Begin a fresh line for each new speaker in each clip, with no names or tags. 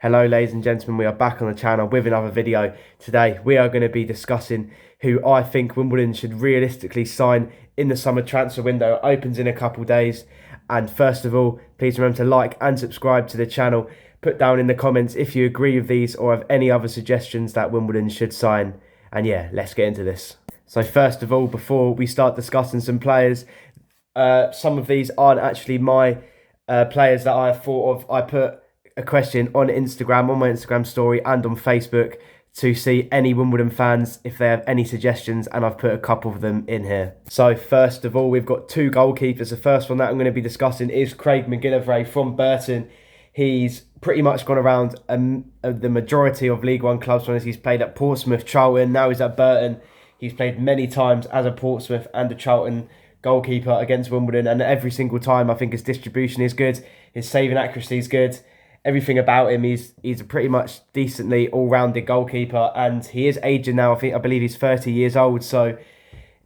Hello ladies and gentlemen, we are back on the channel with another video. Today we are going to be discussing who I think Wimbledon should realistically sign in the summer transfer window. It opens in a couple days. And first of all, please remember to like and subscribe to the channel. Put down in the comments if you agree with these or have any other suggestions that Wimbledon should sign. And yeah, let's get into this. So first of all, before we start discussing some players, some of these aren't actually my players that I have thought of. I put a question on Instagram, on my Instagram story and on Facebook to see any Wimbledon fans if they have any suggestions, and I've put a couple of them in here. So first of all, we've got two goalkeepers. The first one that I'm going to be discussing is Craig McGillivray from Burton. He's pretty much gone around the majority of League One clubs. He's played at Portsmouth, Charlton, now he's at Burton. He's played many times as a Portsmouth and a Charlton goalkeeper against Wimbledon, and every single time I think his distribution is good, his saving accuracy is good. Everything about him, he's a pretty much decently all-rounded goalkeeper, and he is aging now. I believe he's 30 years old, so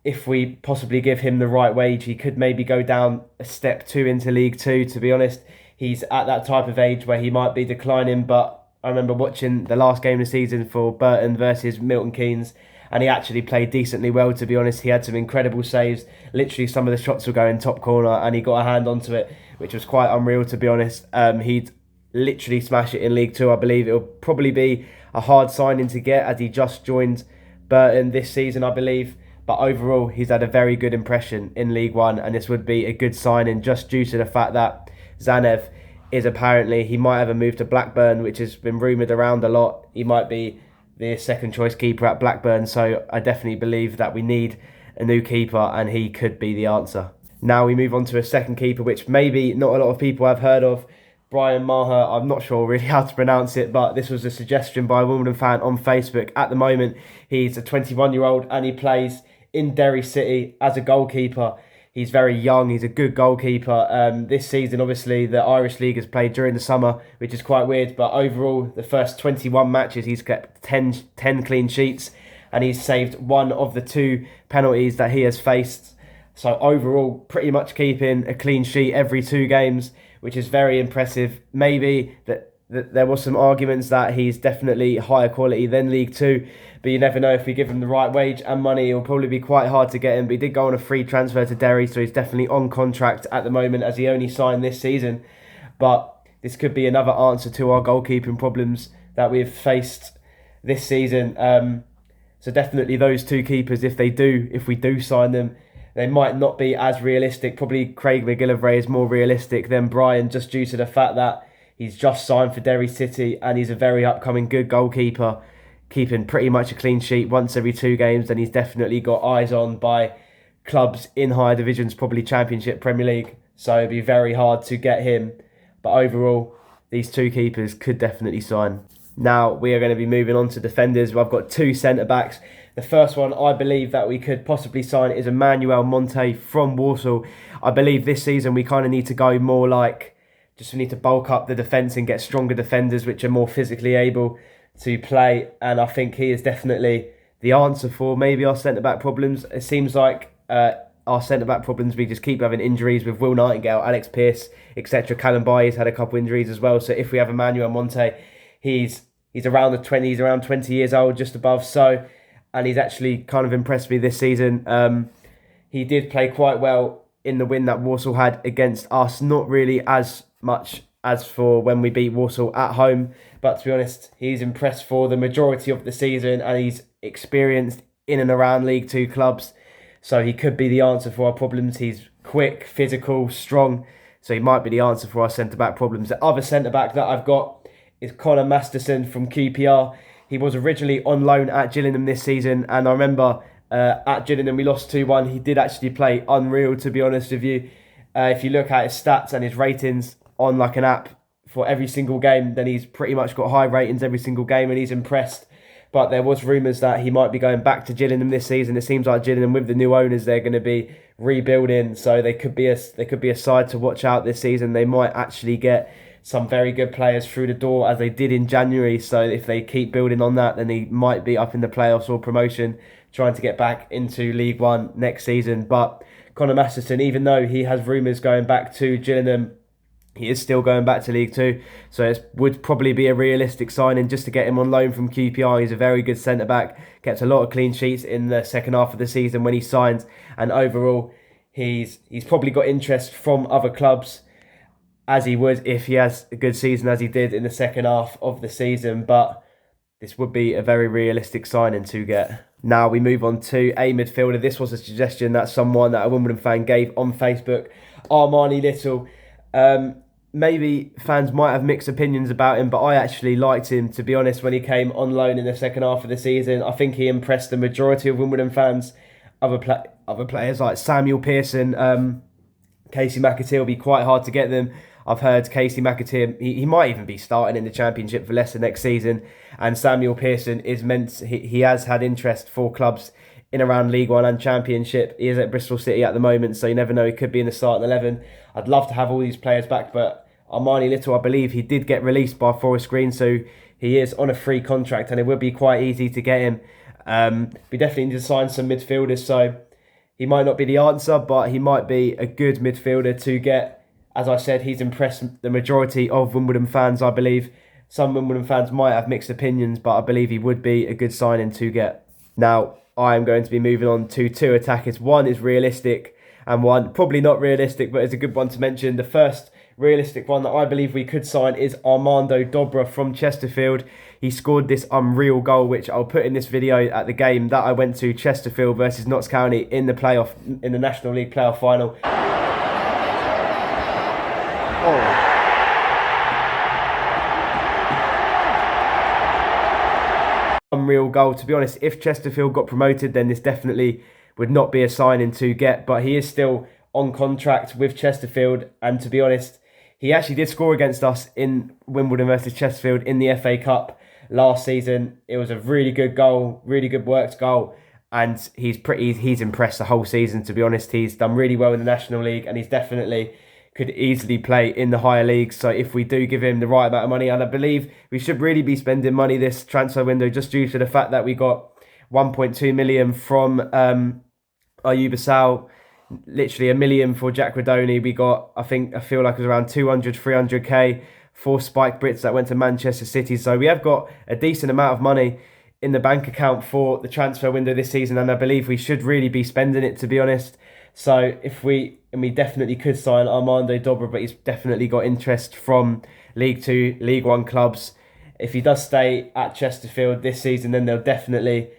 if we possibly give him the right wage, he could maybe go down a step two into League Two. To be honest, he's at that type of age where he might be declining, but I remember watching the last game of the season for Burton versus Milton Keynes, and he actually played decently well, to be honest. He had some incredible saves. Literally, some of the shots were going top corner, and he got a hand onto it, which was quite unreal, to be honest. He'd literally smash it in League Two. I believe it'll probably be a hard signing to get, as he just joined Burton this season, I believe. But overall, he's had a very good impression in League One, and this would be a good signing just due to the fact that Zanev is apparently, he might have a move to Blackburn, which has been rumoured around a lot. He might be the second choice keeper at Blackburn, so I definitely believe that we need a new keeper, and he could be the answer. Now we move on to a second keeper, which maybe not a lot of people have heard of, Brian Maher. I'm not sure really how to pronounce it, but this was a suggestion by a Wimbledon fan on Facebook. At the moment, he's a 21-year-old and he plays in Derry City as a goalkeeper. He's very young. He's a good goalkeeper. This season, obviously, the Irish League has played during the summer, which is quite weird. But overall, the first 21 matches, he's kept 10 clean sheets, and he's saved one of the two penalties that he has faced. So overall, pretty much keeping a clean sheet every two games, which is very impressive. Maybe that there was some arguments that he's definitely higher quality than League Two, but you never know. If we give him the right wage and money, it'll probably be quite hard to get him. But he did go on a free transfer to Derry, so he's definitely on contract at the moment, as he only signed this season. But this could be another answer to our goalkeeping problems that we've faced this season. So definitely those two keepers, if we do sign them, they might not be as realistic. Probably Craig McGillivray is more realistic than Brian, just due to the fact that he's just signed for Derry City and he's a very upcoming good goalkeeper, keeping pretty much a clean sheet once every two games. And he's definitely got eyes on by clubs in higher divisions, probably Championship, Premier League. So it'd be very hard to get him. But overall, these two keepers could definitely sign. Now we are going to be moving on to defenders. I've got two centre-backs. The first one I believe that we could possibly sign is Emmanuel Monte from Walsall. I believe this season we kind of need to go more like, we need to bulk up the defence and get stronger defenders which are more physically able to play. And I think he is definitely the answer for maybe our centre-back problems. It seems like our centre-back problems, we just keep having injuries with Will Nightingale, Alex Pearce, etc. Callum Baye's had a couple injuries as well. So if we have Emmanuel Monte, he's around the 20, he's around 20 years old, just above. So, and he's actually kind of impressed me this season. He did play quite well in the win that Walsall had against us. Not really as much as for when we beat Walsall at home. But to be honest, he's impressed for the majority of the season, and he's experienced in and around League Two clubs. So he could be the answer for our problems. He's quick, physical, strong. So he might be the answer for our centre-back problems. The other centre-back that I've got is Connor Masterson from QPR. He was originally on loan at Gillingham this season, and I remember at Gillingham we lost 2-1. He did actually play unreal, to be honest with you. If you look at his stats and his ratings on like an app for every single game, then he's pretty much got high ratings every single game, and he's impressed. But there was rumours that he might be going back to Gillingham this season. It seems like Gillingham, with the new owners, they're going to be rebuilding, so they could be a side to watch out this season. They might actually get some very good players through the door, as they did in January. So if they keep building on that, then he might be up in the playoffs or promotion, trying to get back into League One next season. But Connor Masterson, even though he has rumours going back to Gillingham, He is still going back to League Two, so it would probably be a realistic signing just to get him on loan from QPR. He's a very good centre-back, kept a lot of clean sheets in the second half of the season when he signed, and overall, he's probably got interest from other clubs, as he would if he has a good season as he did in the second half of the season, but this would be a very realistic signing to get. Now we move on to a midfielder. This was a suggestion that a Wimbledon fan gave on Facebook, Armani Little. Maybe fans might have mixed opinions about him, but I actually liked him, to be honest, when he came on loan in the second half of the season. I think he impressed the majority of Wimbledon fans. Other players like Samuel Pearson, Casey McAtee will be quite hard to get them. I've heard Casey McAtee, he might even be starting in the Championship for Leicester next season. And Samuel Pearson he has had interest for clubs in around League One and Championship. He is at Bristol City at the moment, so you never know, he could be in the starting 11. I'd love to have all these players back, but Armani Little, I believe he did get released by Forest Green, so he is on a free contract and it would be quite easy to get him. We definitely need to sign some midfielders, so he might not be the answer, but he might be a good midfielder to get. As I said, he's impressed the majority of Wimbledon fans, I believe. Some Wimbledon fans might have mixed opinions, but I believe he would be a good signing to get. Now, I am going to be moving on to two attackers. One is realistic and one probably not realistic, but it's a good one to mention. The first realistic one that I believe we could sign is Armando Dobra from Chesterfield. He scored this unreal goal, which I'll put in this video at the game that I went to, Chesterfield versus Notts County in the National League playoff final. Unreal goal. To be honest, if Chesterfield got promoted, then this definitely would not be a signing to get, but he is still on contract with Chesterfield, and to be honest, he actually did score against us in Wimbledon versus Chesterfield in the FA Cup last season. It was a really good goal, really good worked goal, and he's impressed the whole season, to be honest. He's done really well in the National League, and he's definitely could easily play in the higher leagues. So if we do give him the right amount of money, and I believe we should really be spending money this transfer window, just due to the fact that we got 1.2 million from Ayuba Sal, literally $1 million for Jack Radoni. We got, I feel like it was around 300k for Spike Brits that went to Manchester City. So we have got a decent amount of money in the bank account for the transfer window this season, and I believe we should really be spending it, to be honest. So we definitely could sign Armando Dobra, but he's definitely got interest from League Two, League One clubs. If he does stay at Chesterfield this season, then they'll definitely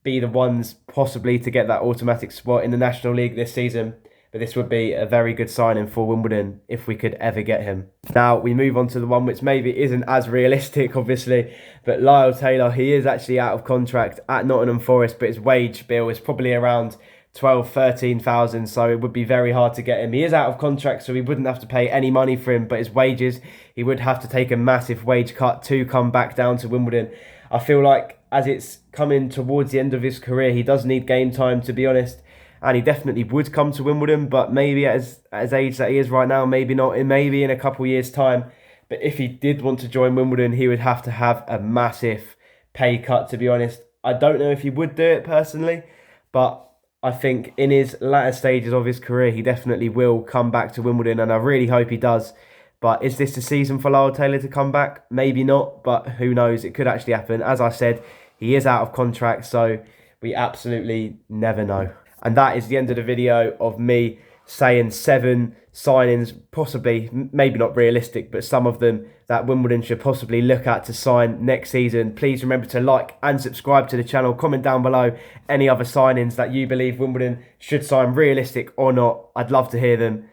be the ones possibly to get that automatic spot in the National League this season. But this would be a very good signing for Wimbledon if we could ever get him. Now we move on to the one which maybe isn't as realistic, obviously, but Lyle Taylor, he is actually out of contract at Nottingham Forest, but his wage bill is probably around 13,000, so it would be very hard to get him. He is out of contract, so we wouldn't have to pay any money for him, but his wages, he would have to take a massive wage cut to come back down to Wimbledon. I feel like as it's coming towards the end of his career, he does need game time, to be honest, and he definitely would come to Wimbledon, but maybe at his age that he is right now, maybe not, maybe in a couple of years' time. But if he did want to join Wimbledon, he would have to have a massive pay cut, to be honest. I don't know if he would do it personally, but I think in his latter stages of his career, he definitely will come back to Wimbledon, and I really hope he does. But is this the season for Lyle Taylor to come back? Maybe not, but who knows? It could actually happen. As I said, he is out of contract, so we absolutely never know. And that is the end of the video of me saying 7 signings, possibly, maybe not realistic, but some of them that Wimbledon should possibly look at to sign next season. Please remember to like and subscribe to the channel. Comment down below any other signings that you believe Wimbledon should sign, realistic or not. I'd love to hear them.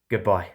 Goodbye.